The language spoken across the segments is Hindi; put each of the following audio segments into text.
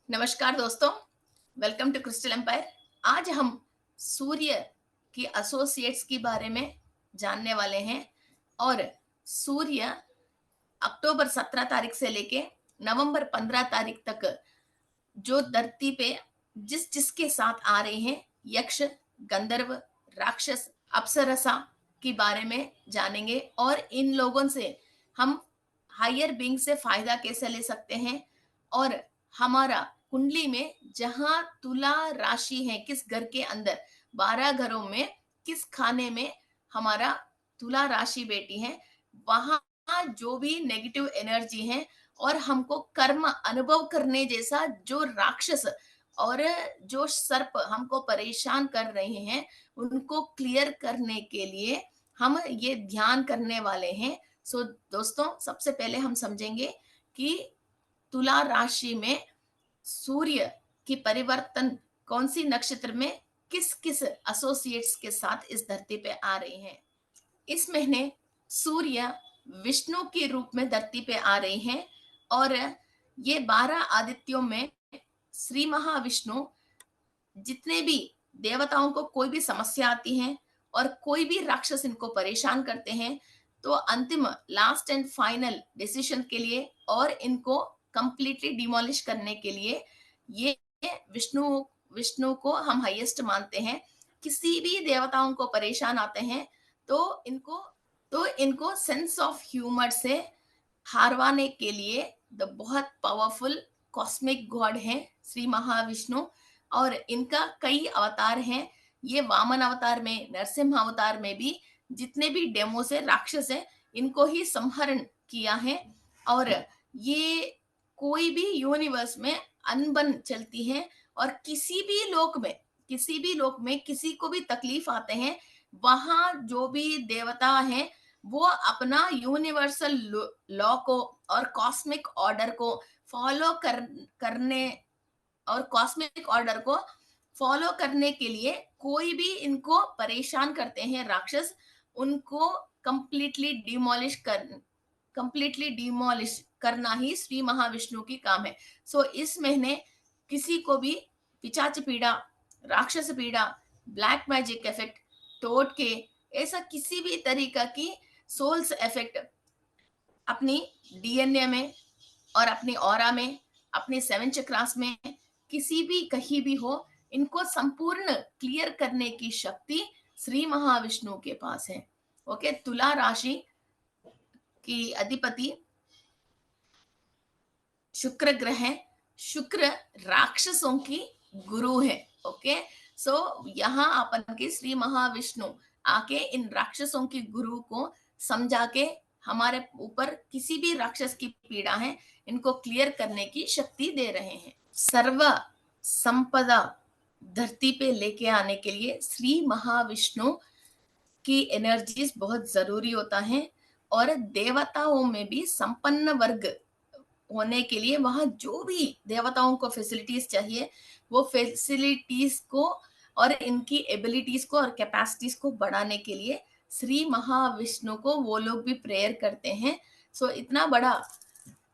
नमस्कार दोस्तों, वेलकम टू क्रिस्टल एम्पायर। आज हम सूर्य की एसोसिएट्स के बारे में जानने वाले हैं। और सूर्य अक्टूबर 17 तारीख से लेके नवंबर 15 तारीख तक जो धरती पे जिस जिसके साथ आ रहे हैं, यक्ष, गंधर्व, राक्षस, अप्सरसा के बारे में जानेंगे। और इन लोगों से हम हायर बीइंग से फायदा कैसे ले सकते हैं। और हमारा कुंडली में जहां तुला राशि है, किस घर के अंदर 12 घरों में किस खाने में हमारा तुला राशि बैठी है, वहां जो भी नेगेटिव एनर्जी है और हमको कर्म अनुभव करने जैसा जो राक्षस और जो सर्प हमको परेशान कर रहे हैं, उनको क्लियर करने के लिए हम ये ध्यान करने वाले हैं। सो दोस्तों, सबसे पहले हम समझेंगे कि तुला राशि में सूर्य की परिवर्तन कौन सी नक्षत्र में किस किस एसोसिएट्स के साथ इस धरती पे आ रही हैं। इस महीने सूर्य विष्णु के रूप में धरती पे आ रहे हैं। और ये 12 आदित्यों में श्री महाविष्णु जितने भी देवताओं को कोई भी समस्या आती है और कोई भी राक्षस इनको परेशान करते हैं, तो अंतिम लास्ट एंड फाइनल डिसीजन के लिए और इनको कंप्लीटली डिमोलिश करने के लिए ये विष्णु विष्णु को हम हाईएस्ट मानते हैं। किसी भी देवताओं को परेशान आते हैं तो इनको सेंस ऑफ ह्यूमर से हारवाने के लिए द बहुत पावरफुल कॉस्मिक गॉड हैं श्री महाविष्णु। और इनका कई अवतार हैं। ये वामन अवतार में, नरसिम्हा अवतार में भी जितने भी डेमो से राक्षस हैं, इनको ही संहरण किया है। और ये कोई भी यूनिवर्स में अनबन चलती है। और किसी भी लोक में किसी को भी तकलीफ आते हैं, वहां जो भी देवता हैं वो अपना यूनिवर्सल लॉ को और कॉस्मिक ऑर्डर को फॉलो करने और कॉस्मिक ऑर्डर को फॉलो करने के लिए कोई भी इनको परेशान करते हैं राक्षस, उनको कंप्लीटली डिमोलिश करना ही श्री महाविष्णु की काम है। सो इस महीने किसी को भी पिचाच पीड़ा, राक्षस पीड़ा, ब्लैक मैजिक इफेक्ट, टोटके, ऐसा किसी भी तरीका की सोल्स इफेक्ट अपनी डीएनए में और अपनी ऑरा में, अपनी 7 चक्रास में, किसी भी कहीं भी हो, इनको संपूर्ण क्लियर करने की शक्ति श्री महाविष्णु के पास है। ओके, तुला राशि की अधिपति शुक्र ग्रह है। शुक्र राक्षसों की गुरु है। ओके, सो यहाँ अपन के श्री महाविष्णु आके इन राक्षसों की गुरु को समझा के हमारे ऊपर किसी भी राक्षस की पीड़ा है, इनको क्लियर करने की शक्ति दे रहे हैं। सर्व संपदा धरती पे लेके आने के लिए श्री महाविष्णु की एनर्जीज बहुत जरूरी होता है। और देवताओं में भी संपन्न वर्ग होने के लिए वहां जो भी देवताओं को फैसिलिटीज चाहिए, वो फैसिलिटीज को और इनकी एबिलिटीज को और कैपेसिटीज को बढ़ाने के लिए श्री महाविष्णु को वो लोग भी प्रेयर करते हैं। सो इतना बड़ा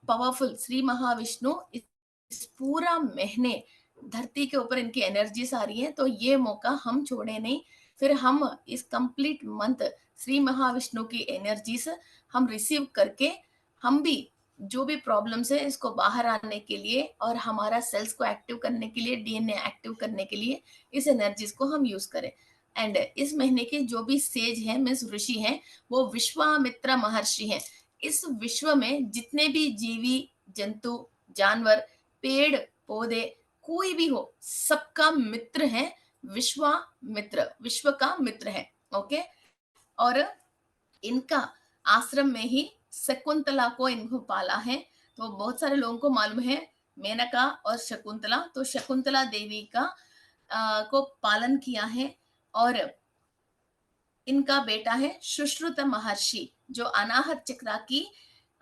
पावरफुल श्री महाविष्णु इस पूरा महीने धरती के ऊपर इनकी एनर्जीज आ रही है, तो ये मौका हम छोड़े नहीं। फिर हम इस कंप्लीट मंथ श्री महाविष्णु की एनर्जीज हम रिसीव करके हम भी जो भी प्रॉब्लम्स है इसको बाहर आने के लिए और हमारा सेल्स को एक्टिव करने के लिए, डीएनए एक्टिव करने के लिए इस एनर्जीज को हम यूज करें। एंड इस महीने के जो भी सेज हैं, मीन्स ऋषि हैं, वो विश्वामित्र महर्षि हैं। इस विश्व में जितने भी जीवी जंतु, जानवर, पेड़ पौधे, कोई भी हो, सबका मित्र है विश्वामित्र, विश्व का मित्र है। ओके, और इनका आश्रम में ही शकुंतला को इनको पाला है। तो बहुत सारे लोगों को मालूम है मेनका और शकुंतला, तो शकुंतला देवी का को पालन किया है। और इनका बेटा है सुश्रुत महर्षि, जो अनाहत चक्रा की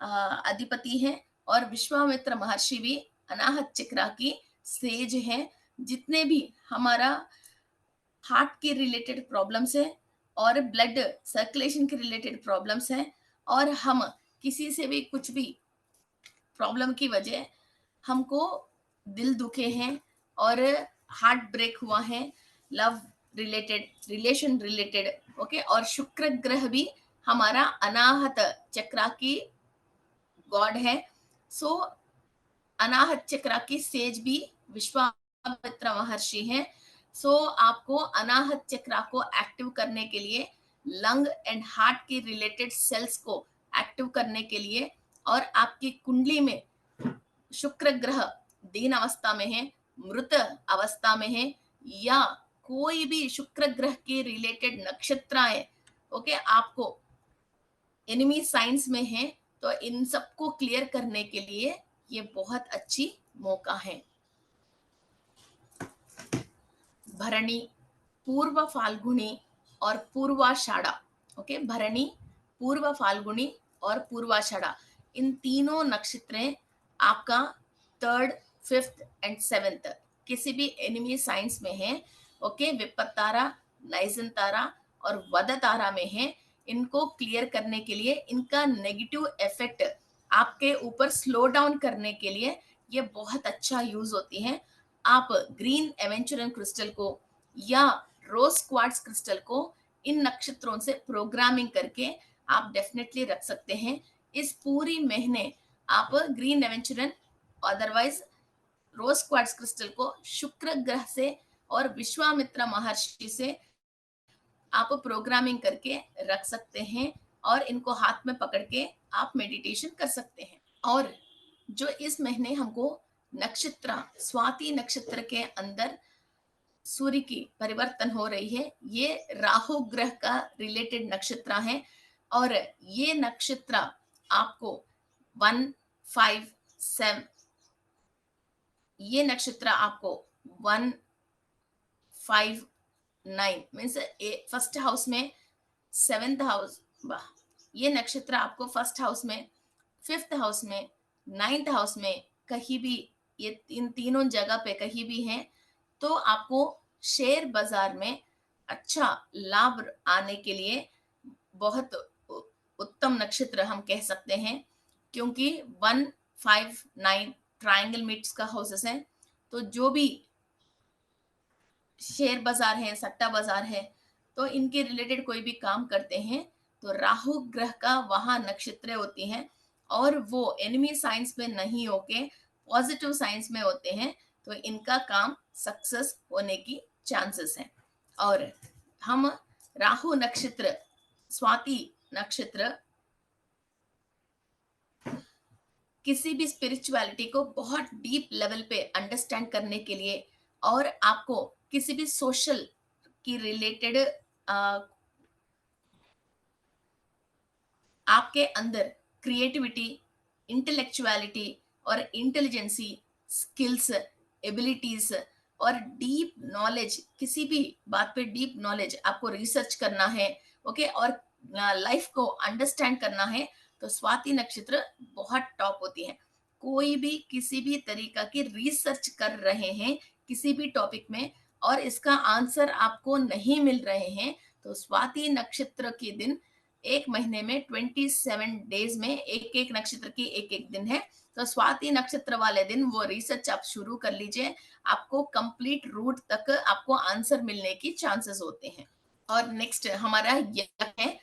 अधिपति है। और विश्वामित्र महर्षि भी अनाहत चक्रा की सेज है। जितने भी हमारा हार्ट के रिलेटेड प्रॉब्लम्स है और ब्लड सर्कुलेशन के रिलेटेड प्रॉब्लम्स हैं, और हम किसी से भी कुछ भी प्रॉब्लम की वजह हमको दिल दुखे हैं और हार्ट ब्रेक हुआ है, love related, relation related, okay. और शुक्र ग्रह भी हमारा अनाहत चक्रा की गॉड है। सो अनाहत चक्रा की सेज भी विश्वामित्र महर्षि हैं। सो आपको अनाहत चक्रा को एक्टिव करने के लिए, लंग एंड हार्ट की रिलेटेड सेल्स को एक्टिव करने के लिए, और आपकी कुंडली में शुक्र ग्रह दीन अवस्था में है, मृत अवस्था में है, या कोई भी शुक्र ग्रह के रिलेटेड नक्षत्राएं, ओके, आपको एनिमी साइंस में है, तो इन सबको क्लियर करने के लिए ये बहुत अच्छी मौका है। भरणी, पूर्व फाल्गुनी और पूर्वाषाढ़ा, ओके, भरणी, पूर्व फाल्गुनी और पूर्वाषाढ़ा, इन तीनों नक्षत्रें आपका थर्ड, फिफ्थ एंड सेवेंथ किसी भी एनिमी साइंस में है, ओके। विपत तारा, नाइजन तारा और वद तारा में है। इनको क्लियर करने के लिए, इनका नेगेटिव इफेक्ट आपके ऊपर स्लो डाउन करने के लिए ये बहुत अच्छा यूज होती है। आप ग्रीन एवेंचुरन क्रिस्टल को या रोज क्वार्ट्ज क्रिस्टल को इन नक्षत्रों से प्रोग्रामिंग करके आप डेफिनेटली रख सकते हैं। इस पूरी महीने आप ग्रीन एवेंचुरन, अदरवाइज रोज क्वार्ट्ज क्रिस्टल को शुक्र ग्रह से और विश्वामित्र महर्षि से आप प्रोग्रामिंग करके रख सकते हैं, और इनको हाथ में पकड़ के आप मेडिटेशन कर सकते हैं। और जो इस महीने हमको नक्षत्र, स्वाति नक्षत्र के अंदर सूर्य की परिवर्तन हो रही है, ये राहु ग्रह का रिलेटेड नक्षत्र है। और ये नक्षत्र आपको 157, ये नक्षत्र आपको 159 मीन्स फर्स्ट हाउस में, सेवेंथ हाउस, ये नक्षत्र आपको फर्स्ट हाउस में, फिफ्थ हाउस में, नाइन्थ हाउस में कहीं भी, ये इन तीनों जगह पे कहीं भी हैं, तो आपको शेयर बाजार में अच्छा लाभ आने के लिए बहुत उत्तम नक्षत्र हम कह सकते हैं, क्योंकि 159 ट्रायंगल मीट्स का हाउसेस है। तो जो भी शेयर बाजार है, सट्टा बाजार है, तो इनके रिलेटेड कोई भी काम करते हैं तो राहु ग्रह का वहां नक्षत्र होती हैं, और वो एनिमी साइंस में नहीं होके पॉजिटिव साइंस में होते हैं, तो इनका काम सक्सेस होने की चांसेस हैं। और हम राहु नक्षत्र, स्वाति नक्षत्र किसी भी स्पिरिचुअलिटी को बहुत डीप लेवल पे अंडरस्टैंड करने के लिए, और आपको किसी भी सोशल की रिलेटेड आपके अंदर क्रिएटिविटी, इंटेलेक्चुअलिटी और इंटेलिजेंसी, स्किल्स, एबिलिटीज और डीप नॉलेज, किसी भी बात पे डीप नॉलेज आपको रिसर्च करना है, ओके, और लाइफ को अंडरस्टैंड करना है, तो स्वाति नक्षत्र बहुत टॉप होती है। कोई भी किसी भी तरीका की रिसर्च कर रहे हैं किसी भी टॉपिक में, और इसका आंसर आपको नहीं मिल रहे हैं, तो स्वाति नक्षत्र के दिन, एक महीने में 27 डेज में एक एक नक्षत्र की एक एक दिन है, तो स्वाति नक्षत्र वाले दिन वो रिसर्च आप शुरू कर लीजिए, आपको कंप्लीट रूट तक आपको आंसर मिलने की चांसेस होते हैं। और नेक्स्ट हमारा यक्ष है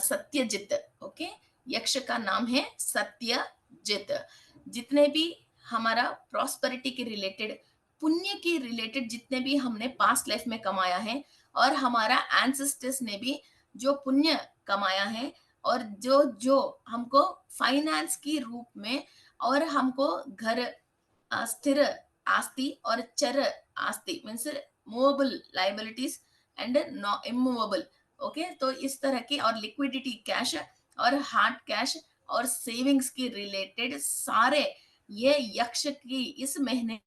सत्यजित, ओके, यक्ष का नाम है सत्यजित। जितने भी हमारा प्रॉस्पेरिटी के रिलेटेड, पुण्य के रिलेटेड जितने भी हमने पास्ट लाइफ में कमाया है, और हमारा एंसेस्टर्स ने भी जो पुण्य कमाया है, और जो जो हमको फाइनेंस की रूप में, और हमको घर, स्थिर आस्ति और चर आस्ति means movable liabilities and immovable, okay, तो इस तरह की, और लिक्विडिटी कैश और हार्ड कैश और सेविंग्स की रिलेटेड सारे, ये यक्ष की इस महीने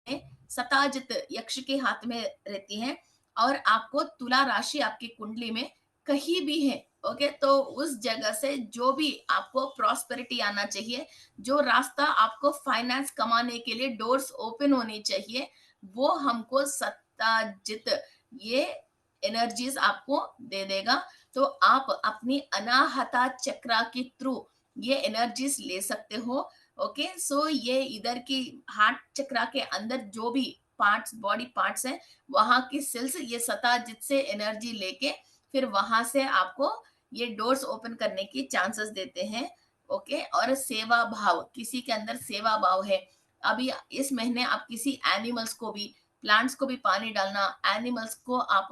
सताजित यक्ष के हाथ में रहती है। और आपको तुला राशि आपकी कुंडली में कहीं भी है, ओके, तो उस जगह से जो भी आपको प्रॉस्पेरिटी आना चाहिए, जो रास्ता आपको फाइनेंस कमाने के लिए डोर्स ओपन होनी चाहिए, वो हमको सत्ताजित ये एनर्जीज आपको दे देगा। तो आप अपनी अनाहता चक्रा के थ्रू ये एनर्जीज ले सकते हो, ओके, सो ये इधर की हार्ट चक्रा के अंदर जो भी पार्ट्स, बॉडी पार्ट्स हैं, वहां की सेल्स ये सताजित से एनर्जी लेके फिर वहां से आपको ये डोर्स ओपन करने की चांसेस देते हैं। ओके, और सेवा भाव, किसी के अंदर सेवा भाव है, अभी इस महीने आप किसी एनिमल्स को भी, प्लांट्स को भी पानी डालना, एनिमल्स को आप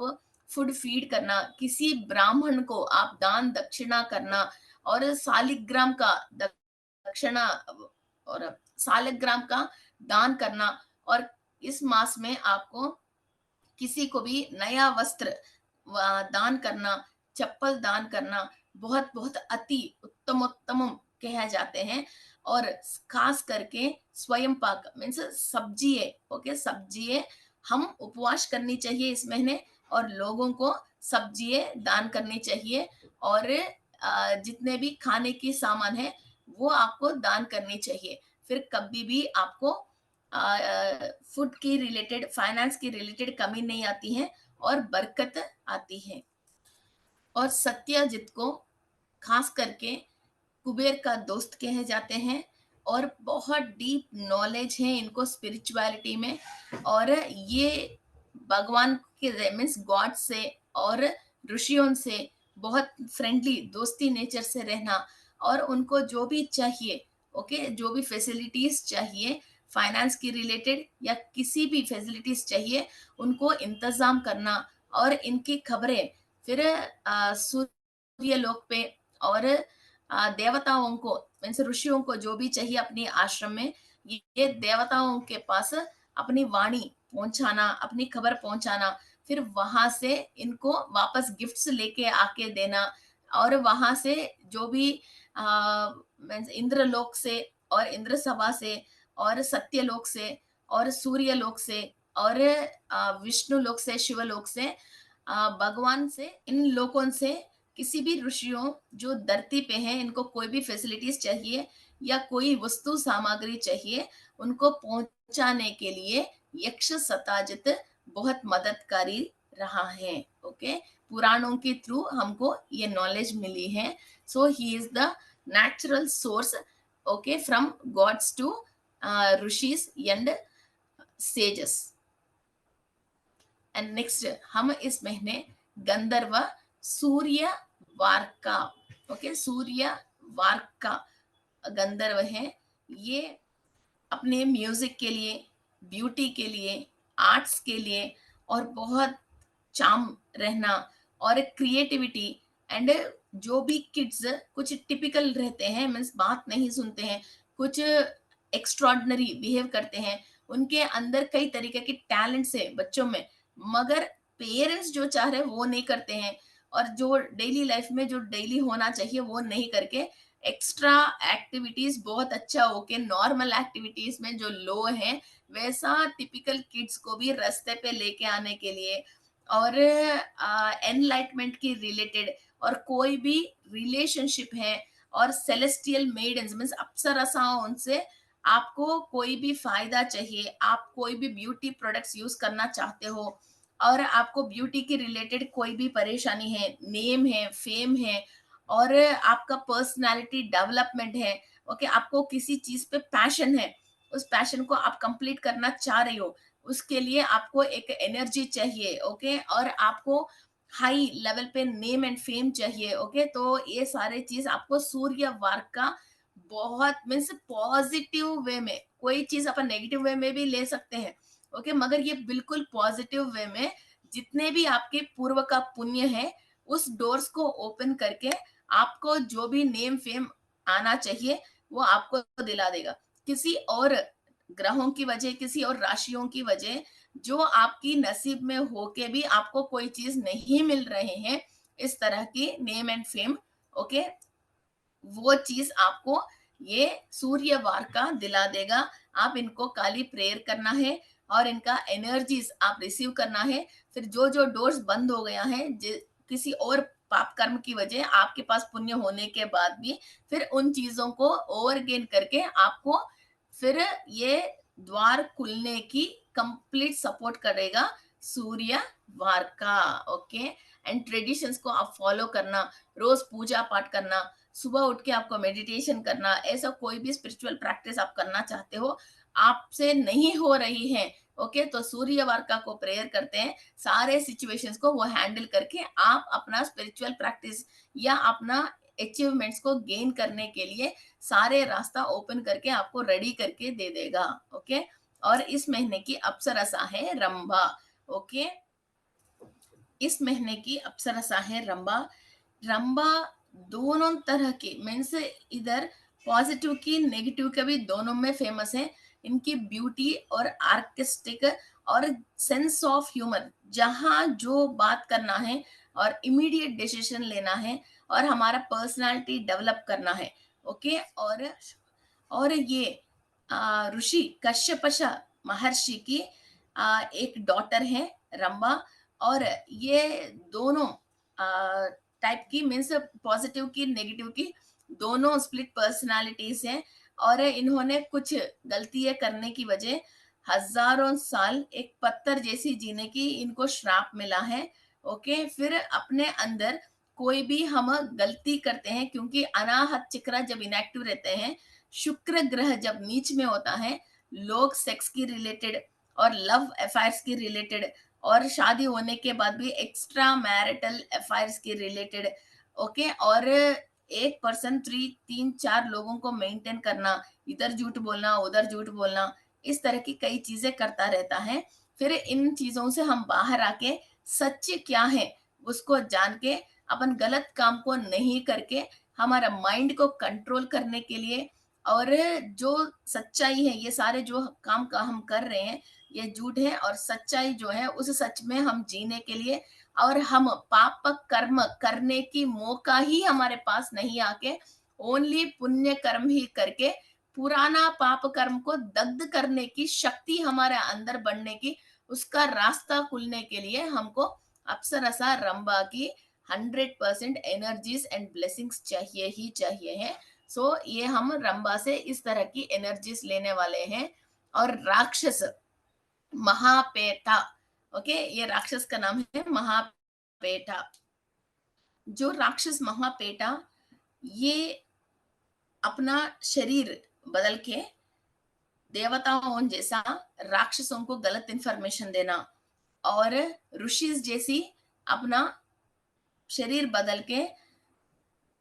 फूड फीड करना, किसी ब्राह्मण को आप दान दक्षिणा करना, और सालिग्राम का दक्षिणा, और सालिग्राम का दान करना, और इस मास में आपको किसी को भी नया वस्त्र दान करना, चप्पल दान करना, बहुत बहुत अति उत्तम उत्तम कहे जाते हैं। और खास करके स्वयं पाक मीन्स सब्जी है, ओके, सब्जी है, हम उपवास करनी चाहिए इस महीने, और लोगों को सब्जी दान करनी चाहिए, और जितने भी खाने की सामान है वो आपको दान करनी चाहिए। फिर कभी भी आपको फूड की रिलेटेड, फाइनेंस की रिलेटेड कमी नहीं आती है, और बरकत आती है। और सत्यजित को खास करके कुबेर का दोस्त कहे जाते हैं, और बहुत डीप नॉलेज है इनको स्पिरिचुअलिटी में, और ये भगवान के मीन्स गॉड से और ऋषियों से बहुत फ्रेंडली, दोस्ती नेचर से रहना, और उनको जो भी चाहिए, ओके, जो भी फैसिलिटीज चाहिए, फाइनेंस की रिलेटेड या किसी भी फैसिलिटीज चाहिए, उनको इंतजाम करना, और इनकी खबरें फिर सूर्य लोक पे, और देवताओं को मीन्स ऋषियों को जो भी चाहिए अपनी आश्रम में, ये देवताओं के पास अपनी वाणी पहुंचाना, अपनी खबर पहुंचाना, फिर वहां से इनको वापस गिफ्ट्स लेके आके देना, और वहां से जो भी मीन्स इंद्र लोक से, और इंद्र सभा से, और सत्य लोक से, और सूर्य लोक से, और विष्णु लोक से, शिव लोक से, भगवान से, इन लोगों से, किसी भी ऋषियों जो धरती पे हैं, इनको कोई भी फैसिलिटीज चाहिए या कोई वस्तु सामग्री चाहिए, उनको पहुंचाने के लिए यक्ष सताजित बहुत मददकारी रहा है। ओके, पुराणों के थ्रू हमको ये नॉलेज मिली है। So he is the natural source, okay, from gods to rishis and sages. And next, हम इस महीने गंधर्व सूर्य वार्का, ओके, सूर्य वार्का गंधर्व है, ये अपने म्यूजिक के लिए, ब्यूटी के लिए, आर्ट्स के लिए, और बहुत चार्म रहना, और क्रिएटिविटी, एंड जो भी किड्स कुछ टिपिकल रहते हैं, मीन्स बात नहीं सुनते हैं, कुछ एक्स्ट्रॉर्डनरी बिहेव करते हैं, उनके अंदर कई तरीके के टैलेंट्स है बच्चों में, मगर पेरेंट्स जो चाह रहे हैं वो नहीं करते हैं, और जो डेली लाइफ में जो डेली होना चाहिए वो नहीं करके एक्स्ट्रा एक्टिविटीज बहुत अच्छा होके नॉर्मल एक्टिविटीज में जो लो है, वैसा टिपिकल किड्स को भी रास्ते पे लेके आने के लिए, और एनलाइटमेंट की रिलेटेड, और कोई भी रिलेशनशिप है, और सेलेस्टियल मेडन्स मीन्स अप्सरसाओं, उनसे आपको कोई भी फायदा चाहिए, आप कोई भी ब्यूटी प्रोडक्ट्स यूज करना चाहते हो, और आपको ब्यूटी के रिलेटेड कोई भी परेशानी है, नेम है, फेम है, और आपका पर्सनालिटी डेवलपमेंट है, ओके, आपको किसी चीज पे पैशन है, उस पैशन को आप कंप्लीट करना चाह रहे हो, उसके लिए आपको एक एनर्जी चाहिए, ओके, और आपको हाई लेवल पे नेम एंड फेम चाहिए, ओके, तो ये सारे चीज आपको सूर्य वार का बहुत मीन्स पॉजिटिव वे में, कोई चीज अपन नेगेटिव वे में भी ले सकते हैं, ओके, मगर ये बिल्कुल पॉजिटिव वे में, जितने भी आपके पूर्व का पुण्य है, उस डोर्स को ओपन करके आपको जो भी नेम फेम आना चाहिए वो आपको दिला देगा, किसी और ग्रहों की वजह, किसी और राशियों की वजह, जो आपकी नसीब में होके भी आपको कोई चीज नहीं मिल रहे हैं, इस तरह की नेम एंड फेम, ओके, वो चीज आपको ये सूर्यवार का दिला देगा। आप इनको काली प्रेयर करना है, और इनका एनर्जीज आप रिसीव करना है, फिर जो जो डोर्स बंद हो गया है किसी और पाप कर्म की वजह, आपके पास पुण्य होने के बाद भी, फिर उन चीजों को ओवर गेन करके आपको फिर ये द्वार खुलने की कंप्लीट सपोर्ट करेगा सूर्य वार का। ओके, एंड ट्रेडिशंस को आप फॉलो करना, रोज पूजा पाठ करना, सुबह उठ के आपको मेडिटेशन करना, ऐसा कोई भी स्पिरिचुअल प्रैक्टिस आप करना चाहते हो, आपसे नहीं हो रही है, ओके, तो सूर्य वार्का को प्रेयर करते हैं, सारे सिचुएशंस को वो हैंडल करके आप अपना स्पिरिचुअल प्रैक्टिस या अपना अचीवमेंट्स को गेन करने के लिए सारे रास्ता ओपन करके आपको रेडी करके दे देगा, ओके। और इस महीने की अप्सरसा है रंभा, ओके। इस महीने की अप्सरसा है रंभा। रंभा दोनों तरह की मीन्स इधर पॉजिटिव की नेगेटिव के भी दोनों में फेमस है। इनकी ब्यूटी और आर्टिस्टिक और सेंस ऑफ ह्यूमर, जहाँ जो बात करना है और इमीडिएट डिसीजन लेना है और हमारा पर्सनालिटी डेवलप करना है, ओके। और ये ऋषि कश्यपश महर्षि की एक डॉटर है रंभा। और ये दोनों टाइप की मीन्स पॉजिटिव की नेगेटिव की दोनों स्प्लिट पर्सनालिटीज हैं। और इन्होंने कुछ गलतियां करने की वजह हजारों साल एक पत्थर जैसी जीने की इनको श्राप मिला है, ओके। फिर अपने अंदर कोई भी हम गलती करते हैं, क्योंकि अनाहत चक्र जब इनएक्टिव रहते हैं, शुक्र ग्रह जब नीच में होता है, लोग सेक्स की रिलेटेड और लव अफेयर्स की रिलेटेड और शादी होने के बाद भी एक्स्ट्रा मैरिटल अफेयर्स की रिलेटेड, ओके। और एक पर्सन तीन चार लोगों को मेंटेन करना, इधर झूठ बोलना उधर झूठ बोलना, इस तरह की कई चीजें करता रहता है। फिर इन चीजों से हम बाहर आके सच क्या है उसको जान के अपन गलत काम को नहीं करके हमारा माइंड को कंट्रोल करने के लिए, और जो सच्चाई है, ये सारे जो काम का हम कर रहे हैं ये झूठ है, और सच्चाई जो है उस सच में हम जीने के लिए, और हम पाप कर्म करने की मौका ही हमारे पास नहीं आके ओनली पुण्य कर्म ही करके पुराना पाप कर्म को दग्ध करने की शक्ति हमारे अंदर बढ़ने की, उसका रास्ता खुलने के लिए हमको अप्सरसा रंभा की 100% एनर्जीज एंड ब्लेसिंग्स चाहिए ही चाहिए है। सो ये हम रंभा से इस तरह की एनर्जीज लेने वाले हैं। और राक्षस महापेटा, ओके, ये राक्षस का नाम है महापेटा। जो राक्षस महापेटा, ये अपना शरीर बदल के देवताओं जैसा राक्षसों को गलत इंफॉर्मेशन देना, और ऋषि जैसी अपना शरीर बदल के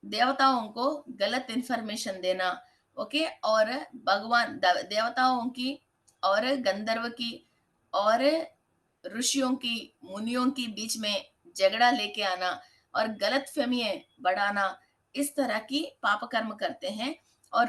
देवताओं को गलत इंफॉर्मेशन देना, ओके। और भगवान देवताओं की और गंधर्व की और ऋषियों की मुनियों की बीच में झगड़ा लेके आना और गलत फहमियां बढ़ाना, इस तरह की पाप कर्म करते हैं। और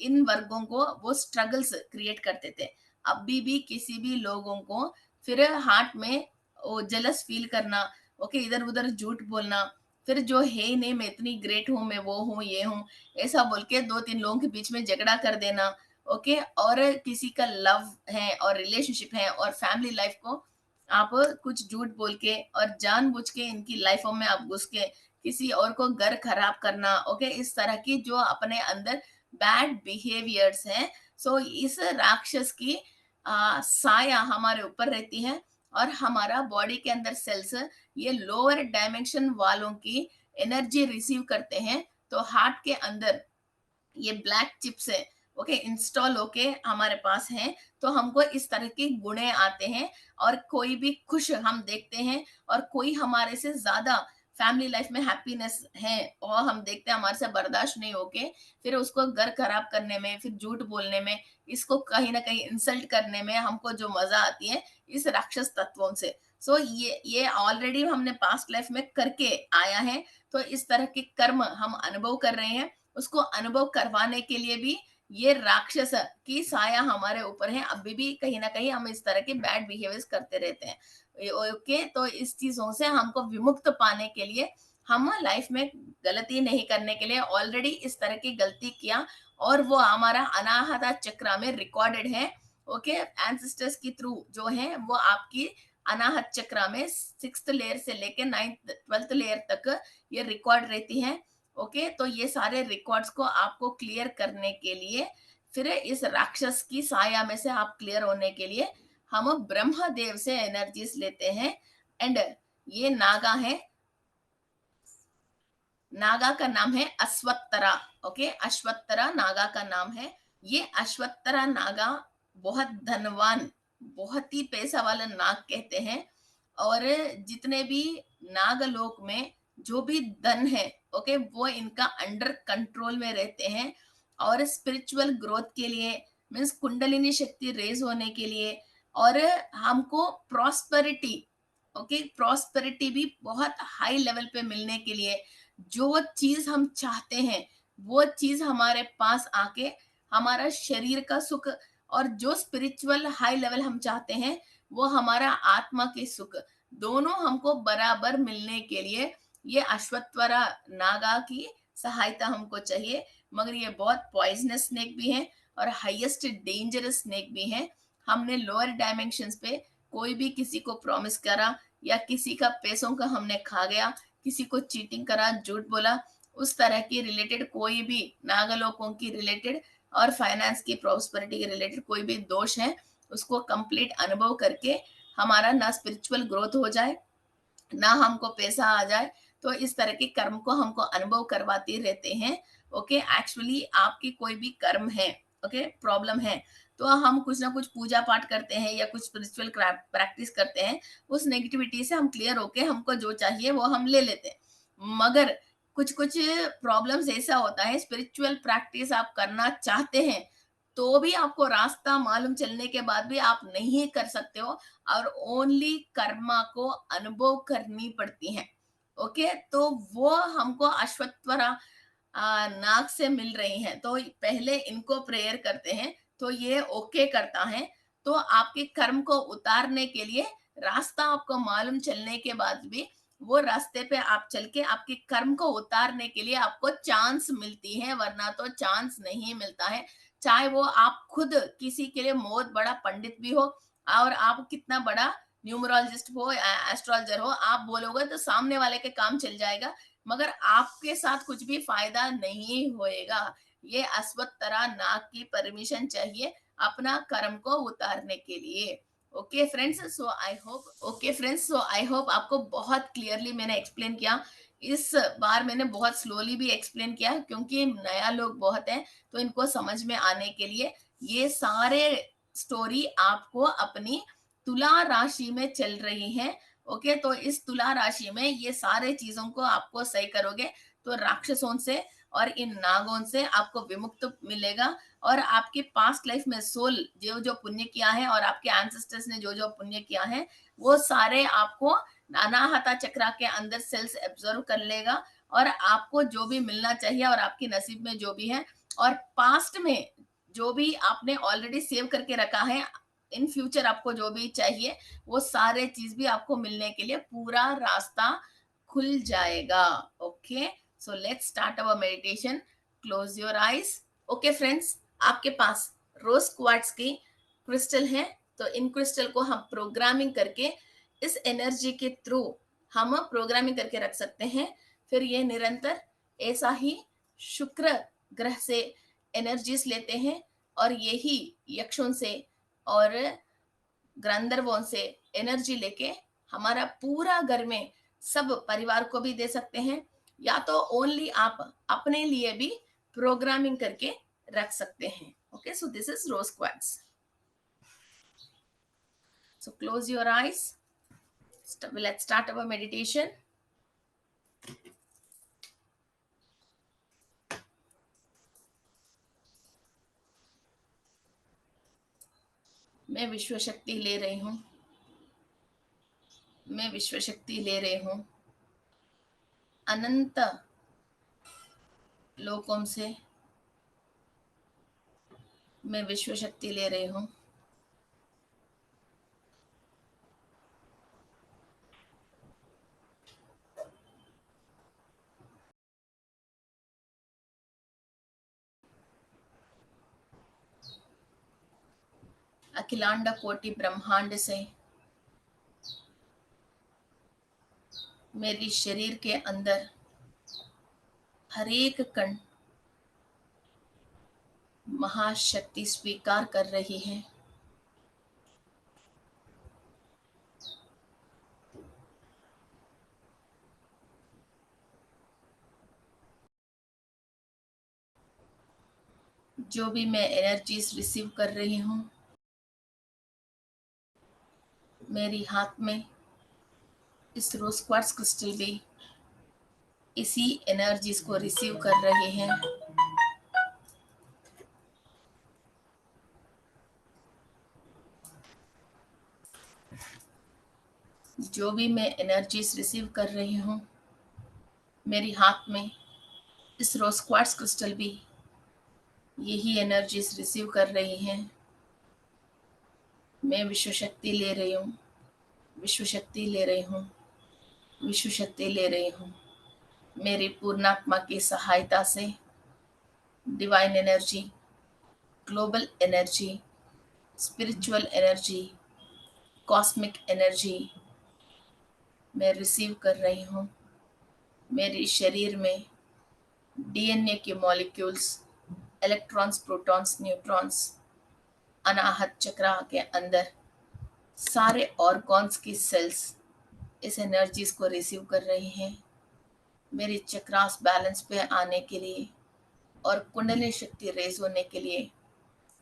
इन वर्गों को वो स्ट्रगल्स क्रिएट करते थे। अभी भी किसी भी लोगों को फिर हार्ट में वो जेलस फील करना, ओके, इधर उधर झूठ बोलना, फिर जो है नहीं मैं इतनी ग्रेट हूँ, मैं वो हूँ ये हूँ, ऐसा बोल के दो तीन लोगों के बीच में झगड़ा कर देना, ओके। और किसी का लव है और रिलेशनशिप है और फैमिली लाइफ को आप कुछ झूठ बोल के और जानबूझ के इनकी लाइफों में आप घुस के किसी और को घर खराब करना, ओके, इस तरह की जो अपने अंदर बैड बिहेवियर्स हैं। सो इस राक्षस की साया हमारे ऊपर रहती है, और हमारा बॉडी के अंदर सेल्स ये लोअर डायमेंशन वालों की एनर्जी रिसीव करते हैं। तो हार्ट के अंदर ये ब्लैक चिप्स है, ओके, इंस्टॉल होके हमारे पास हैं। तो हमको इस तरह के गुणे आते हैं, और कोई भी खुश हम देखते हैं, और कोई हमारे से ज्यादा फैमिली लाइफ में हैप्पीनेस है और हम देखते हैं हमारे से बर्दाश्त नहीं होके, फिर उसको घर खराब करने में, फिर झूठ बोलने में, इसको कहीं ना कहीं इंसल्ट करने में हमको जो मजा आती है इस राक्षस तत्वों से। सो ये ऑलरेडी हमने पास्ट लाइफ में करके आया है, तो इस तरह के कर्म हम अनुभव कर रहे हैं। उसको अनुभव करवाने के लिए भी ये राक्षस की साया हमारे ऊपर है। अभी भी कहीं ना कहीं हम इस तरह के बैड बिहेवियर्स करते रहते हैं, ओके। तो इस चीजों से हमको विमुक्त पाने के लिए, हम लाइफ में गलती नहीं करने के लिए ऑलरेडी इस तरह की गलती किया, और वो हमारा अनाहता चक्र में रिकॉर्डेड है, ओके। एंसेस्टर्स की थ्रू जो है वो आपकी अनाहत चक्र में 6th लेयर से लेके 9th 12th लेयर तक ये रिकॉर्ड रहती है, ओके। तो ये सारे रिकॉर्ड्स को आपको क्लियर करने के लिए, फिर इस राक्षस की साया में से आप क्लियर होने के लिए हम ब्रह्मदेव से एनर्जीज लेते हैं। एंड ये नागा है, नागा का नाम है अश्वत्थरा। ओके, अश्वत्थरा नागा का नाम है। ये अश्वत्थरा नागा बहुत धनवान, बहुत ही पैसा वाला नाग कहते हैं। और जितने भी नागलोक में जो भी धन है, ओके, वो इनका अंडर कंट्रोल में रहते हैं। और स्पिरिचुअल ग्रोथ के लिए, मीन्स कुंडलिनी शक्ति रेज होने के लिए, और हमको प्रॉस्पेरिटी, ओके, प्रॉस्पेरिटी भी बहुत हाई लेवल पे मिलने के लिए, जो चीज हम चाहते हैं वो चीज हमारे पास आके हमारा शरीर का सुख, और जो स्पिरिचुअल हाई लेवल हम चाहते हैं वो हमारा आत्मा के सुख, दोनों हमको बराबर मिलने के लिए ये अश्वत्थवरा नागा की सहायता हमको चाहिए। मगर ये बहुत पॉइजनस स्नेक भी है और हाईएस्ट डेंजरस स्नेक भी है। हमने लोअर डायमेंशंस पे कोई भी किसी को प्रॉमिस करा, या किसी का पैसों का हमने खा गया, किसी को चीटिंग करा, झूठ बोला, उस तरह की रिलेटेड कोई भी नागलोकों की रिलेटेड और फाइनेंस की प्रॉस्पेरिटी के रिलेटेड कोई भी दोष है, उसको कंप्लीट अनुभव करके हमारा ना स्पिरिचुअल ग्रोथ हो जाए, ना हमको पैसा आ जाए, तो इस तरह के कर्म को हमको अनुभव करवाते रहते हैं। ओके, एक्चुअली आपकी कोई भी कर्म है, ओके, प्रॉब्लम है, तो हम कुछ ना कुछ पूजा पाठ करते हैं या कुछ स्पिरिचुअल प्रैक्टिस करते हैं, उस नेगेटिविटी से हम क्लियर होके हमको जो चाहिए वो हम ले लेते हैं। मगर कुछ कुछ प्रॉब्लम्स ऐसा होता है, स्पिरिचुअल प्रैक्टिस आप करना चाहते हैं तो भी आपको रास्ता मालूम चलने के बाद भी आप नहीं कर सकते हो, और ओनली कर्मा को अनुभव करनी पड़ती है। ओके, तो वो हमको अश्वत्थवरा नाग से मिल रही हैं, तो पहले इनको प्रेयर करते हैं तो ये ओके करता है। तो आपके कर्म को उतारने के लिए रास्ता आपको मालूम चलने के बाद भी वो रास्ते पे आप चल के आपके कर्म को उतारने के लिए आपको चांस मिलती है, वरना तो चांस नहीं मिलता है। चाहे वो आप खुद किसी के लिए बहुत बड़ा पंडित भी हो, और आप कितना बड़ा न्यूमरोलॉजिस्ट हो, एस्ट्रोलॉजर हो, आप बोलोगे तो सामने वाले के काम चल जाएगा, मगर आपके साथ कुछ भी फायदा नहीं होएगा। ये अश्वत्थरा नाग की परमिशन चाहिए अपना कर्म को उतारने के लिए। Okay friends, so I hope, okay friends, so I hope आपको बहुत क्लियरली मैंने एक्सप्लेन किया। इस बार मैंने बहुत स्लोली भी एक्सप्लेन किया क्योंकि नया लोग बहुत हैं, तो इनको समझ में आने के लिए ये सारे स्टोरी आपको अपनी तुला राशि में चल रही है। ओके, तो इस तुला राशि में ये सारे चीजों को आपको सही करोगे तो राक्षसों से और इन नागों से आपको विमुक्त मिलेगा, और आपके पास्ट लाइफ में सोल जो जो पुण्य किया है और आपके एंसेस्टर्स ने जो जो पुण्य किया है वो सारे आपको अनाहता चक्रा के अंदर सेल्स एब्जॉर्व कर लेगा, और आपको जो भी मिलना चाहिए और आपके नसीब में जो भी है, और पास्ट में जो भी आपने ऑलरेडी सेव करके रखा है, इन फ्यूचर आपको जो भी चाहिए वो सारे चीज भी आपको मिलने के लिए पूरा रास्ता खुल जाएगा। Okay, so let's start our meditation. Close your eyes. Okay friends, आपके पास रोज क्वार्ट्ज की क्रिस्टल है, तो इन क्रिस्टल को हम प्रोग्रामिंग करके इस एनर्जी के थ्रू हम प्रोग्रामिंग करके रख सकते हैं। फिर ये निरंतर ऐसा ही शुक्र ग्रह से एनर्जीज लेते हैं, और यही यक्षों से और गंधर्वों से एनर्जी लेके हमारा पूरा घर में सब परिवार को भी दे सकते हैं, या तो ओनली आप अपने लिए भी प्रोग्रामिंग करके रख सकते हैं। Okay, so this is rose quartz. So close your eyes, let's start our meditation। मैं विश्व शक्ति ले रही हूँ, मैं विश्व शक्ति ले रही हूँ अनंत लोकों से, मैं विश्व शक्ति ले रही हूँ। अखिलांड कोटि ब्रह्मांड से मेरी शरीर के अंदर हर एक कण महाशक्ति स्वीकार कर रही है। जो भी मैं एनर्जीज रिसीव कर रही हूँ, मेरी हाथ में इस रोज क्वार्ट्ज क्रिस्टल भी इसी एनर्जीज को रिसीव कर रहे हैं। जो भी मैं एनर्जीज रिसीव कर रही हूँ, मेरी हाथ में इस रोज क्वार्ट्ज क्रिस्टल भी यही एनर्जीज रिसीव कर रही हैं। मैं विश्व शक्ति ले रही हूँ, विश्व शक्ति ले रही हूँ, विश्व शक्ति ले रही हूँ। मेरी पूर्णात्मा की सहायता से divine energy, global energy, spiritual energy, cosmic energy मैं रिसीव कर रही हूँ। मेरे शरीर में डीएनए के मॉलिक्यूल्स, इलेक्ट्रॉन्स, प्रोटॉन्स, न्यूट्रॉन्स अनाहत चक्रा के अंदर सारे ऑर्गन्स की सेल्स इस एनर्जीज को रिसीव कर रही हैं। मेरी चक्रास बैलेंस पे आने के लिए और कुंडली शक्ति रेज होने के लिए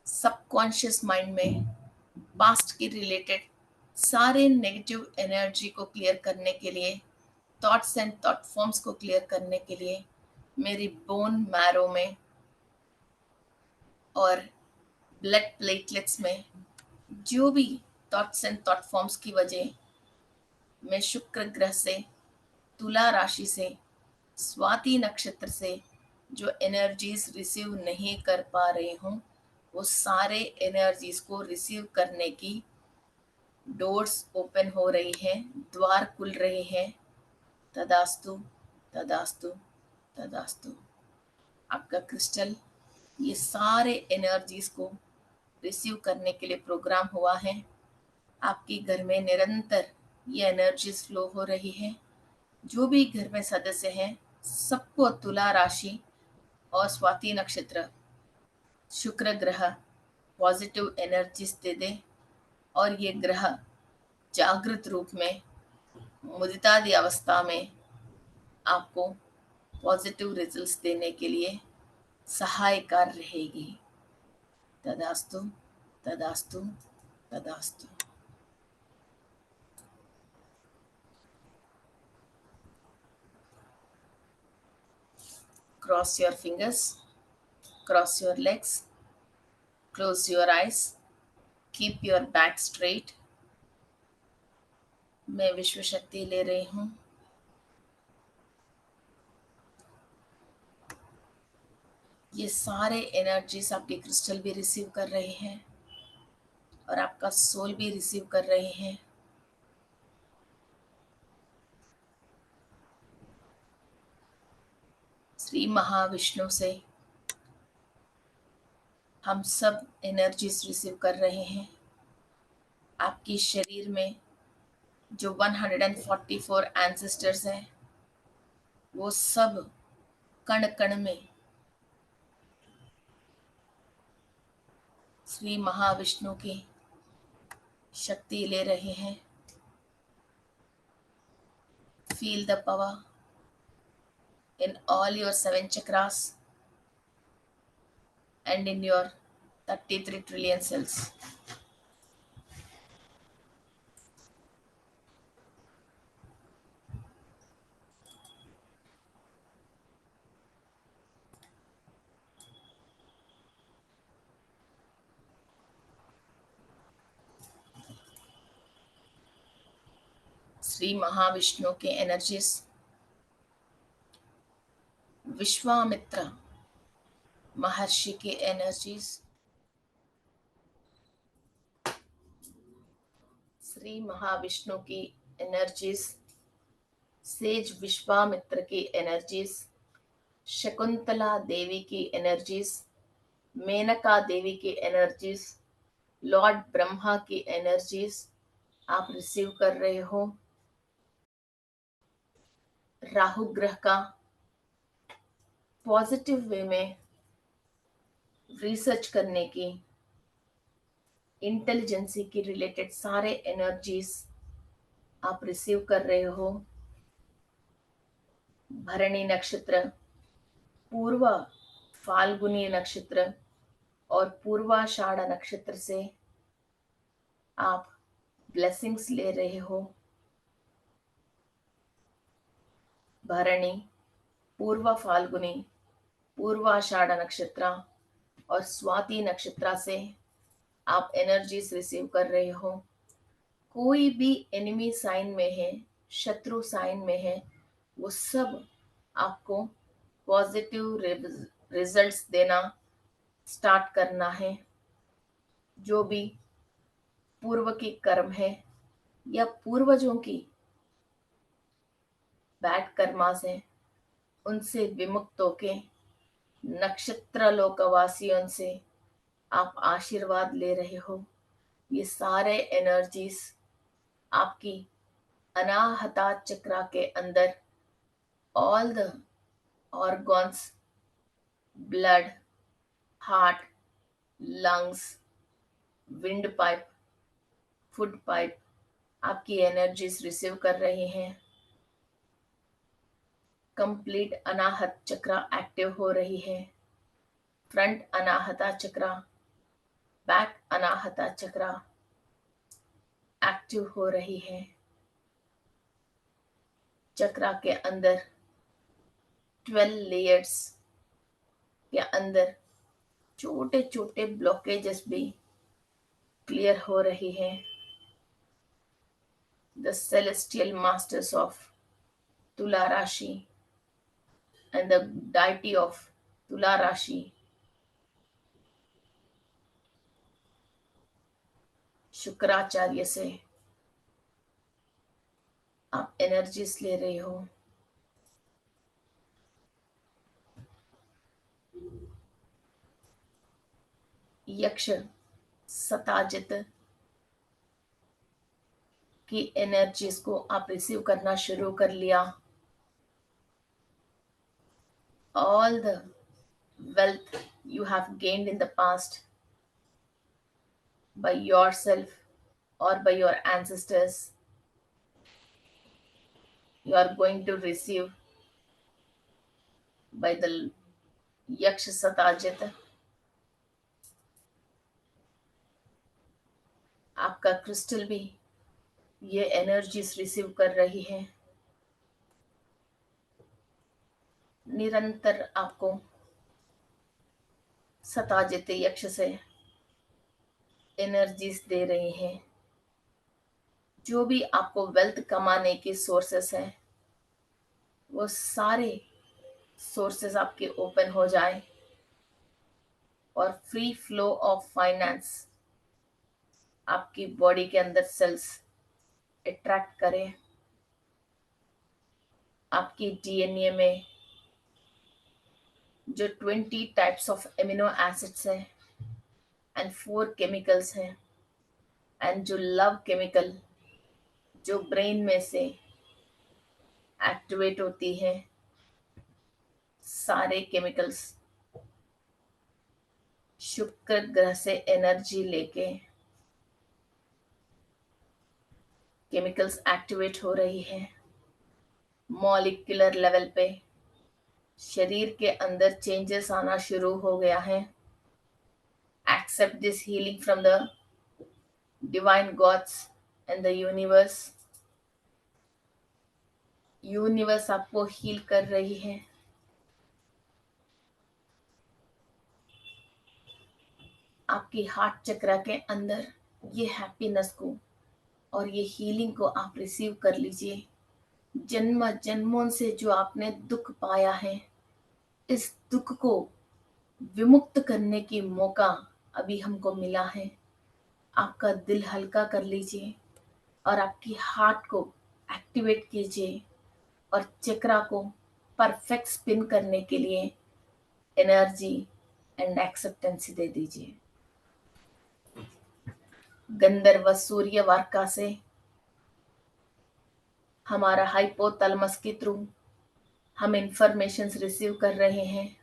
सबकॉन्शियस माइंड में पास्ट की रिलेटेड सारे नेगेटिव एनर्जी को क्लियर करने के लिए, थॉट्स एंड थॉट फॉर्म्स को क्लियर करने के लिए मेरी बोन मैरो में और ब्लड प्लेटलेट्स में जो भी थॉट्स एंड थॉट फॉर्म्स की वजह मैं शुक्र ग्रह से, तुला राशि से, स्वाति नक्षत्र से जो एनर्जीज रिसीव नहीं कर पा रही हूँ, वो सारे एनर्जीज को रिसीव करने की डोर्स ओपन हो रही है, द्वार खुल रहे हैं। तदास्तु, तदास्तु, तदास्तु। आपका क्रिस्टल ये सारे एनर्जीज को रिसीव करने के लिए प्रोग्राम हुआ है। आपके घर में निरंतर ये एनर्जीज फ्लो हो रही है। जो भी घर में सदस्य हैं, सबको तुला राशि और स्वाति नक्षत्र शुक्र ग्रह पॉजिटिव एनर्जीज दे दे और ये ग्रह जागृत रूप में मुदितादि अवस्था में आपको पॉजिटिव रिजल्ट्स देने के लिए सहायकार रहेगी। तदास्तु, तदास्तु, तदास्तु। Cross your fingers, cross your legs, close your eyes, keep your back straight। मैं विश्व शक्ति ले रही हूँ। ये सारे एनर्जीज आपके क्रिस्टल भी रिसीव कर रहे हैं और आपका सोल भी रिसीव कर रहे हैं। श्री महाविष्णु से हम सब एनर्जीज रिसीव कर रहे हैं। आपकी शरीर में जो 144 एंसेस्टर्स हैं, वो सब कण कण में श्री महाविष्णु की शक्ति ले रहे हैं। Feel the power in all your 7 chakras and in your 33 trillion cells। Shri Mahavishnu के एनर्जीज, विश्वामित्र महर्षि के एनर्जीज, श्री महाविष्णु की एनर्जीज, सेज विश्वामित्र की एनर्जीज, शकुंतला देवी की एनर्जीज, मेनका देवी की एनर्जीज, लॉर्ड ब्रह्मा की एनर्जीज आप रिसीव कर रहे हो। राहु ग्रह का पॉजिटिव वे में रिसर्च करने की, इंटेलिजेंसी की रिलेटेड सारे एनर्जीज आप रिसीव कर रहे हो। भरणी नक्षत्र, पूर्व फाल्गुनी नक्षत्र, और पूर्वाषाढ़ नक्षत्र से आप ब्लेसिंग्स ले रहे हो। भरणी, पूर्व फाल्गुनी, पूर्वाषाढ़ नक्षत्र और स्वाति नक्षत्र से आप एनर्जीज रिसीव कर रहे हो। कोई भी एनिमी साइन में है, शत्रु साइन में है, वो सब आपको पॉजिटिव रिजल्ट्स देना स्टार्ट करना है। जो भी पूर्व की कर्म है या पूर्वजों की बैड कर्मास है, उनसे विमुक्त होके नक्षत्र लोकवासियों से आप आशीर्वाद ले रहे हो। ये सारे एनर्जीज आपकी अनाहता चक्रा के अंदर all the organs, blood, heart, lungs, wind pipe, food pipe आपकी एनर्जीज रिसीव कर रहे हैं। कंप्लीट अनाहत चक्र एक्टिव हो रही है। फ्रंट अनाहता चक्र, बैक अनाहता चक्र एक्टिव हो रही है। चक्र के अंदर 12 लेयर्स के अंदर छोटे छोटे ब्लॉकेजेस भी क्लियर हो रही है। द सेलेस्टियल मास्टर्स ऑफ तुला राशि and the deity of तुला राशि शुक्राचार्य से आप एनर्जीज ले रहे हो। यक्ष सताजित की एनर्जीज को आप रिसीव करना शुरू कर लिया। All the wealth you have gained in the past by yourself or by your ancestors, you are going to receive by the yaksh satajit। आपका क्रिस्टल भी ये एनर्जीज रिसीव कर रही है। निरंतर आपको सताजित यक्ष से एनर्जीज दे रही हैं। जो भी आपको वेल्थ कमाने की सोर्सेस हैं, वो सारे सोर्सेस आपके ओपन हो जाए और फ्री फ्लो ऑफ फाइनेंस आपकी बॉडी के अंदर सेल्स अट्रैक्ट करें। आपकी डीएनए में जो 20 टाइप्स ऑफ एमिनो एसिड्स हैं एंड 4 केमिकल्स हैं, एंड जो लव केमिकल जो ब्रेन में से एक्टिवेट होती है, सारे केमिकल्स शुक्र ग्रह से एनर्जी लेके केमिकल्स एक्टिवेट हो रही है। मॉलिक्यूलर लेवल पे शरीर के अंदर चेंजेस आना शुरू हो गया है। Accept this healing from the divine gods and the universe. Universe आपको हील कर रही है। आपकी हार्ट चक्र के अंदर ये हैप्पीनेस को और ये हीलिंग को आप रिसीव कर लीजिए। जन्म जन्मों से जो आपने दुख पाया है, इस दुख को विमुक्त करने की मौका अभी हमको मिला है। आपका दिल हल्का कर लीजिए और आपकी हार्ट को एक्टिवेट कीजिए और चक्रा को परफेक्ट स्पिन करने के लिए एनर्जी एंड एक्सेप्टेंस दे दीजिए। गंधर्व सूर्य वार्का से हमारा हाइपोथैलेमस के थ्रू हम इंफॉर्मेशन रिसीव कर रहे हैं।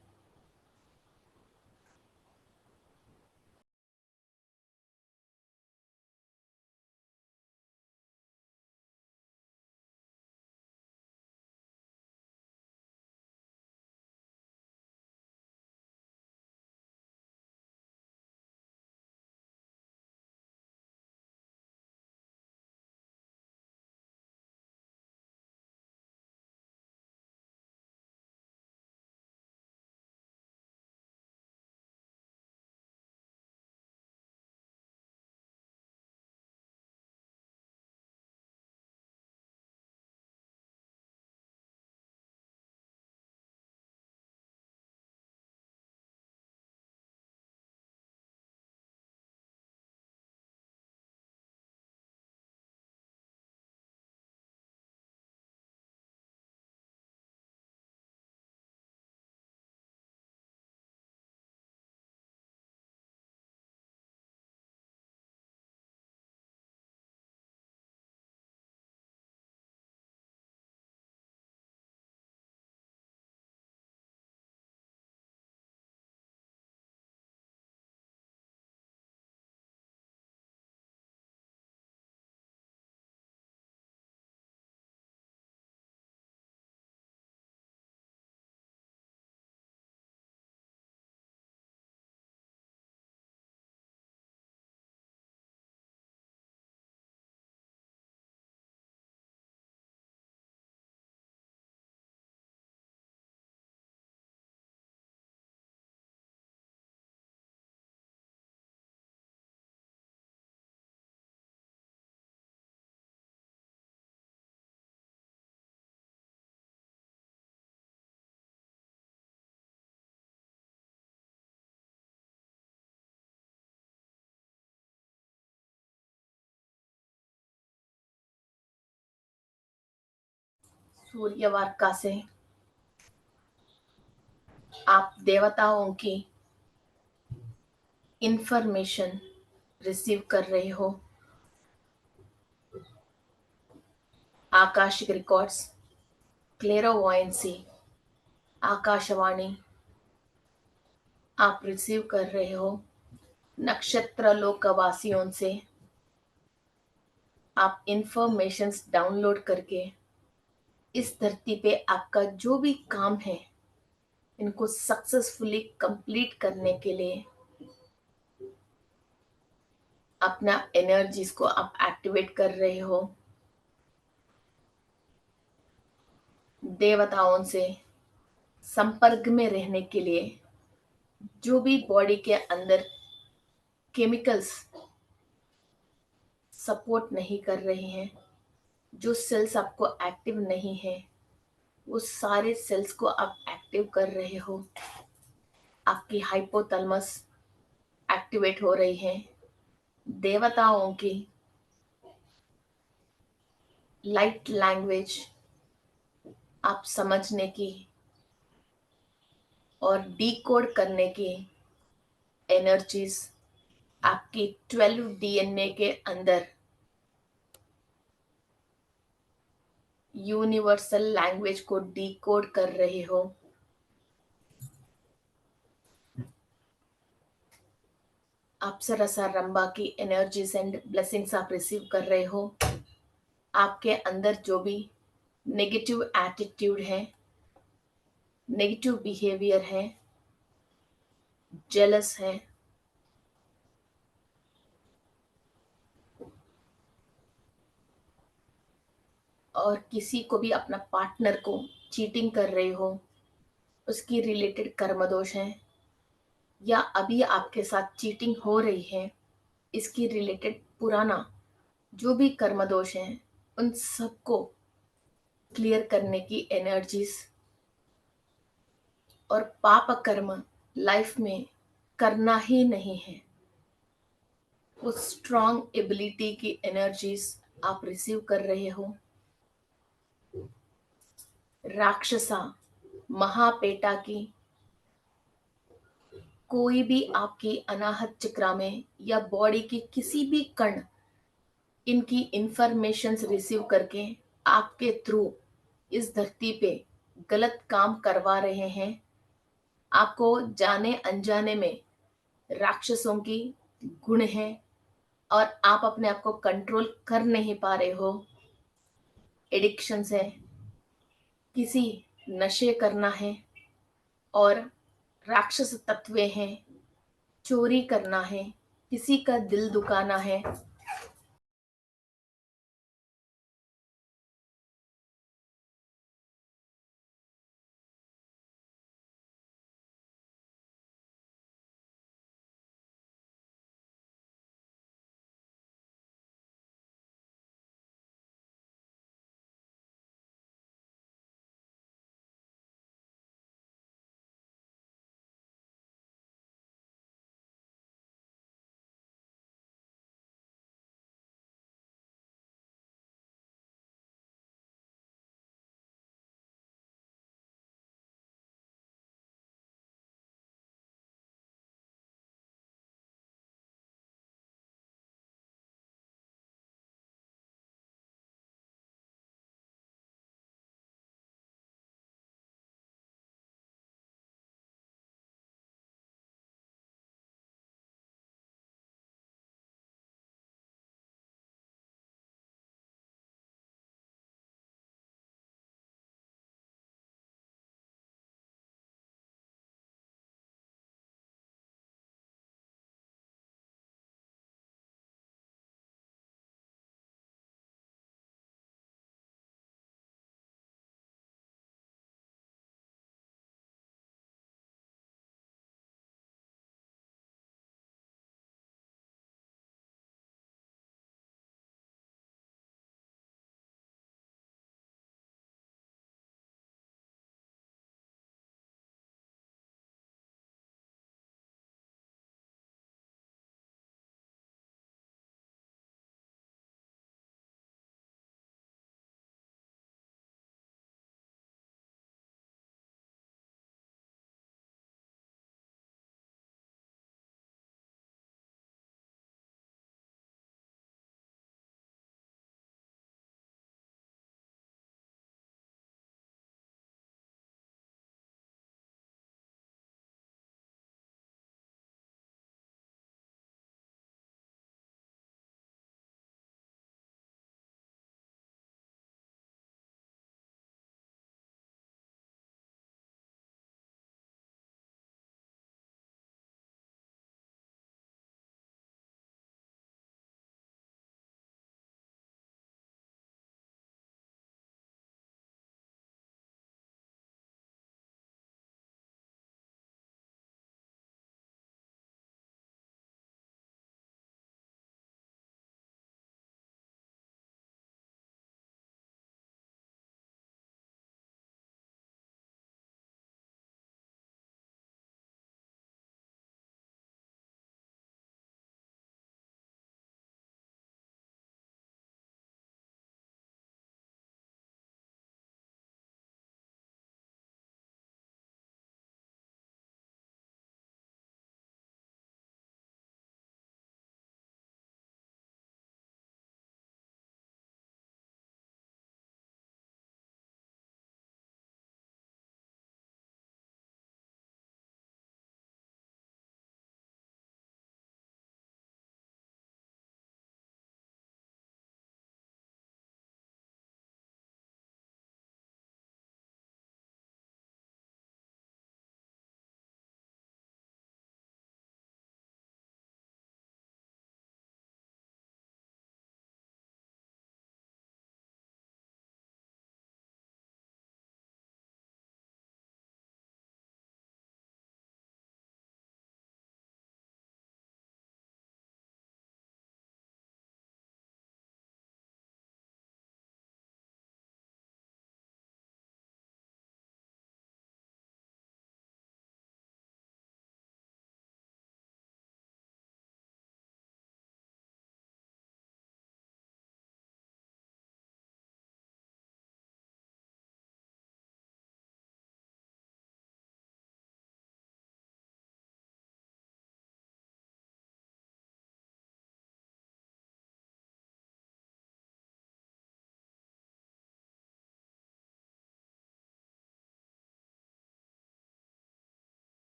सूर्यवार्का से आप देवताओं की इंफॉर्मेशन रिसीव कर रहे हो। आकाशिक रिकॉर्ड्स, क्लेरोवॉयंसी, आकाशवाणी आप रिसीव कर रहे हो। नक्षत्र लोकवासियों से आप इंफॉर्मेशंस डाउनलोड करके इस धरती पे आपका जो भी काम है इनको सक्सेसफुली कंप्लीट करने के लिए अपना एनर्जीज को आप एक्टिवेट कर रहे हो। देवताओं से संपर्क में रहने के लिए जो भी बॉडी के अंदर केमिकल्स सपोर्ट नहीं कर रहे हैं, जो सेल्स आपको एक्टिव नहीं है, वो सारे सेल्स को आप एक्टिव कर रहे हो। आपकी हाइपोथैलेमस एक्टिवेट हो रही है। देवताओं की लाइट लैंग्वेज आप समझने की और डिकोड करने की एनर्जीज आपकी 12 डीएनए के अंदर यूनिवर्सल लैंग्वेज को डिकोड कर रहे हो। अप्सरा रंबा की एनर्जीज एंड ब्लेसिंग्स आप रिसीव कर रहे हो। आपके अंदर जो भी नेगेटिव एटीट्यूड है, नेगेटिव बिहेवियर है, जेलस है, और किसी को भी अपना पार्टनर को चीटिंग कर रहे हो, उसकी रिलेटेड कर्म दोष है, या अभी आपके साथ चीटिंग हो रही है, इसकी रिलेटेड पुराना जो भी कर्म दोष है, उन सबको क्लियर करने की एनर्जीज और पाप कर्म लाइफ में करना ही नहीं है, वो स्ट्रॉन्ग एबिलिटी की एनर्जीज आप रिसीव कर रहे हो। राक्षसा महापेटा की कोई भी आपकी अनाहत चक्रा में या बॉडी की किसी भी कण इनकी इंफॉर्मेशंस रिसीव करके आपके थ्रू इस धरती पे गलत काम करवा रहे हैं। आपको जाने अनजाने में राक्षसों की गुण है और आप अपने आप को कंट्रोल कर नहीं पा रहे हो। एडिक्शंस है, किसी नशे करना है, और राक्षस तत्वे हैं, चोरी करना है, किसी का दिल दुखाना है,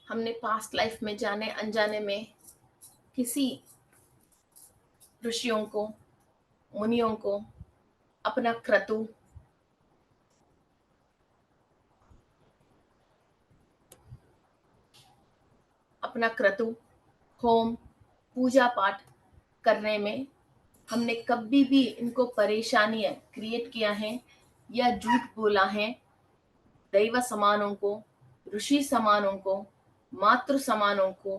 हमने पास्ट लाइफ में जाने अनजाने में किसी ऋषियों को, मुनियों को अपना क्रतु, होम, पूजा पाठ करने में हमने कभी भी इनको परेशानियां क्रिएट किया है या झूठ बोला है दैव समानों को, ऋषि समानों को, मातृ समानों को,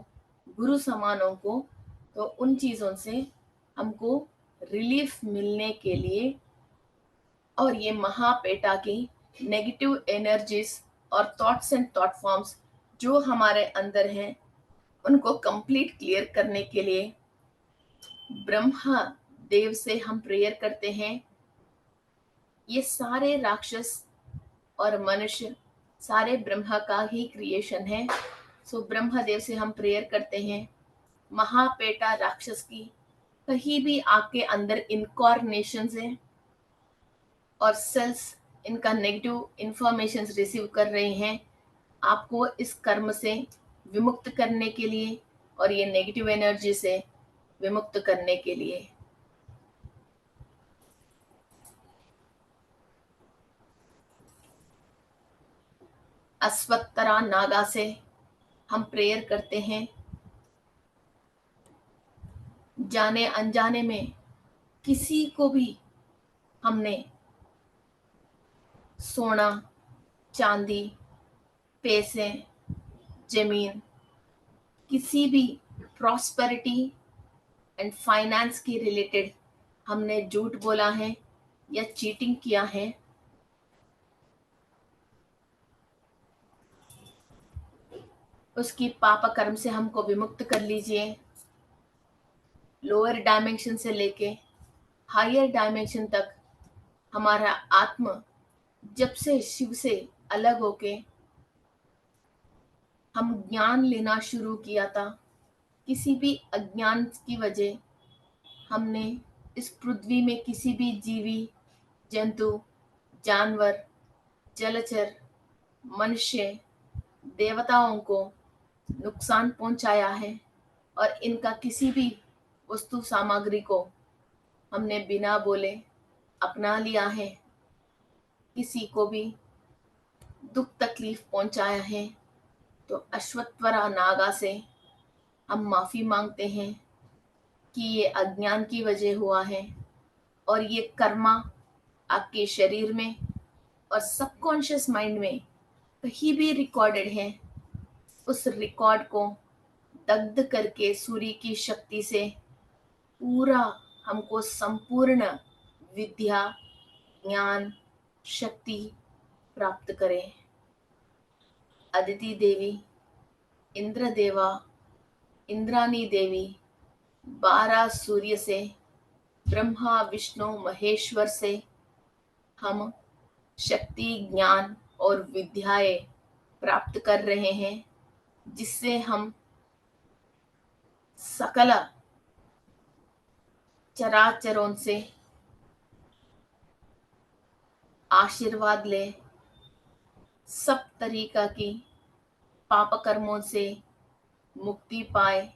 गुरु समानों को, तो उन चीजों से हमको रिलीफ मिलने के लिए और ये महापेटा की नेगेटिव एनर्जीज और थॉट्स एंड थॉट फॉर्म्स जो हमारे अंदर हैं उनको कंप्लीट क्लियर करने के लिए ब्रह्मा देव से हम प्रेयर करते हैं। ये सारे राक्षस और मनुष्य सारे ब्रह्मा का ही क्रिएशन है। सो ब्रह्मा देव से हम प्रेयर करते हैं महापेटा राक्षस की कहीं भी आपके अंदर इनकॉर्नेशन है और सेल्स इनका नेगेटिव इंफॉर्मेशन रिसीव कर रहे हैं, आपको इस कर्म से विमुक्त करने के लिए और ये नेगेटिव एनर्जी से विमुक्त करने के लिए। अश्वत्थरा नागा से हम प्रेयर करते हैं। जाने अनजाने में किसी को भी हमने सोना, चांदी, पैसे, जमीन, किसी भी प्रॉस्पेरिटी एंड फाइनेंस की रिलेटेड हमने झूठ बोला है या चीटिंग किया है, उसकी पाप कर्म से हमको विमुक्त कर लीजिए। लोअर डायमेंशन से लेके हायर डायमेंशन तक हमारा आत्म जब से शिव से अलग होके हम ज्ञान लेना शुरू किया था, किसी भी अज्ञान की वजह हमने इस पृथ्वी में किसी भी जीवी, जंतु, जानवर, जलचर, मनुष्य, देवताओं को नुकसान पहुंचाया है और इनका किसी भी वस्तु सामग्री को हमने बिना बोले अपना लिया है, किसी को भी दुख तकलीफ पहुंचाया है, तो अश्वत्थरा नागा से हम माफी मांगते हैं कि ये अज्ञान की वजह हुआ है और ये कर्मा आपके शरीर में और सबकॉन्शियस माइंड में कहीं भी रिकॉर्डेड है। उस रिकॉर्ड को दग्ध करके सूर्य की शक्ति से पूरा हमको संपूर्ण विद्या, ज्ञान, शक्ति प्राप्त करें। अदिति देवी, इंद्र देवा, इंद्रानी देवी, 12 सूर्य से, ब्रह्मा विष्णु महेश्वर से हम शक्ति, ज्ञान और विद्याएं प्राप्त कर रहे हैं, जिससे हम सकल चराचरों से आशीर्वाद ले, सब तरीका की पाप कर्मों से मुक्ति पाए,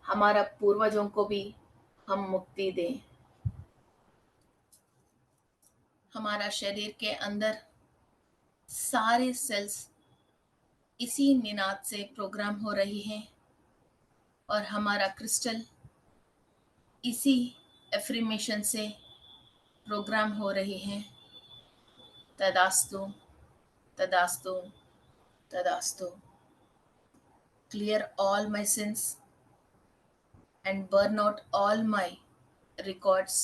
हमारा पूर्वजों को भी हम मुक्ति दें। हमारा शरीर के अंदर सारे सेल्स इसी निनाद से प्रोग्राम हो रही हैं और हमारा क्रिस्टल इसी एफ्रीमेशन से प्रोग्राम हो रही हैं। तदास्तु, तदास्तु, तदास्तु। Clear all my sins and burn out all my records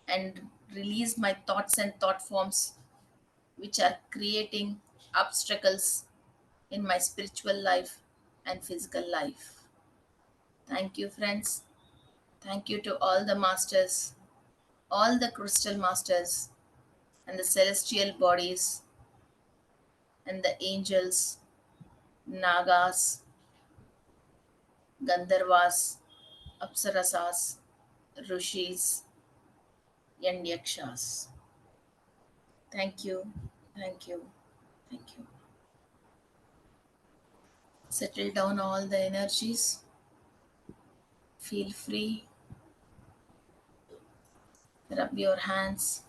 and release my thoughts and thought forms which are creating obstacles in my spiritual life and physical life. Thank you, friends. Thank you to all the masters, all the crystal masters, and the celestial bodies, and the angels, Nagas, Gandharvas, Apsarasas, Rishis, and Yakshas. Thank you, thank you, thank you. Settle down all the energies. Feel free. Rub your hands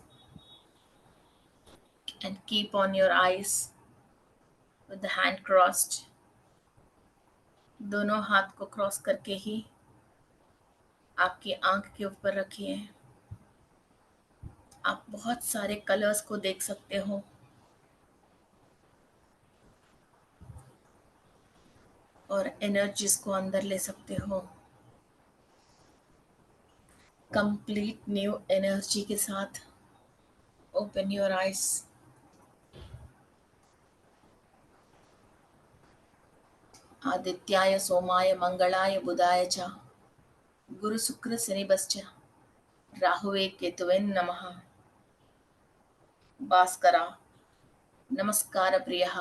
and keep on your eyes with the hand crossed. दोनों हाथ को क्रॉस करके ही आपकी आंख के ऊपर रखिए। आप बहुत सारे कलर्स को देख सकते हो और एनर्जीज को अंदर ले सकते हो। कंप्लीट न्यू एनर्जी के साथ ओपन योर आइज। आदित्याय सोमाय मंगलाय बुधाय च गुरु शुक्र शनिभ्यश्च राहुवे केतवे नमः। भास्करा नमस्कार प्रियः,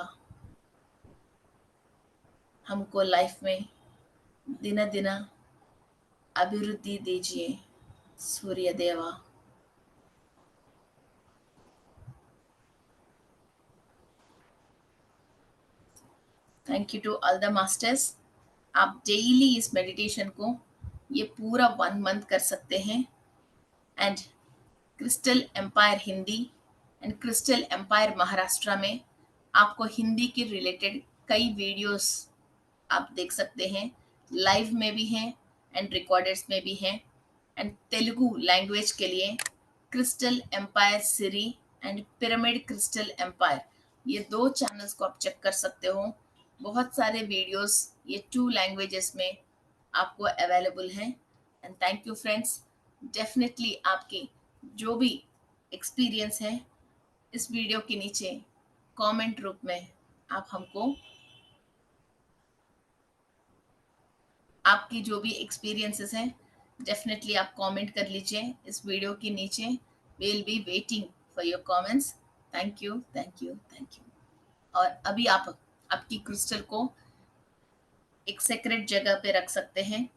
हमको लाइफ में दिन दिन अभिवृद्धि दीजिए Surya Deva. Thank you to all the masters. आप डेली इस मेडिटेशन को ये पूरा 1 मंथ कर सकते हैं। And crystal empire Hindi and crystal empire Maharashtra में आपको हिंदी के रिलेटेड कई वीडियोस आप देख सकते हैं, लाइव में भी हैं एंड रिकॉर्डेड्स में भी हैं। एंड तेलुगु लैंग्वेज के लिए क्रिस्टल एम्पायर सीरी एंड पिरामिड क्रिस्टल एम्पायर, ये 2 चैनल्स को आप चेक कर सकते हो। बहुत सारे वीडियोस ये 2 लैंग्वेजेस में आपको अवेलेबल हैं। And thank you friends. Definitely आपकी जो भी एक्सपीरियंस है इस वीडियो के नीचे कमेंट रूप में आप हमको आपकी जो भी एक्सपीरियंसेस हैं डेफिनेटली आप कमेंट कर लीजिए इस वीडियो के नीचे। We will be waiting for your comments. Thank you, thank you, thank you. और अभी आप आपकी क्रिस्टल को एक सेक्रेट जगह पे रख सकते हैं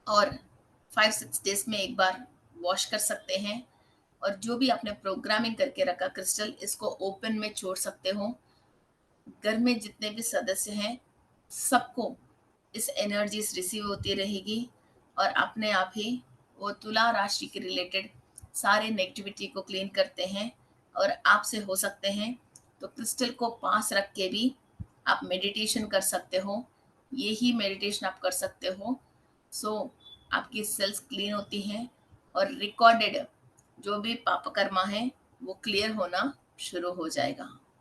और 5-6 डेज में एक बार वॉश कर सकते हैं। और जो भी आपने प्रोग्रामिंग करके रखा क्रिस्टल, इसको ओपन में छोड़ सकते हो। घर में जितने भी सदस्य हैं सबको इस एनर्जीज रिसीव होती रहेगी और अपने आप ही वो तुला राशि के रिलेटेड सारे नेगेटिविटी को क्लीन करते हैं और आपसे हो सकते हैं। तो क्रिस्टल को पास रख के भी आप मेडिटेशन कर सकते हो, यही मेडिटेशन आप कर सकते हो। सो आपकी सेल्स क्लीन होती हैं और रिकॉर्डेड जो भी पाप कर्मा है वो क्लियर होना शुरू हो जाएगा।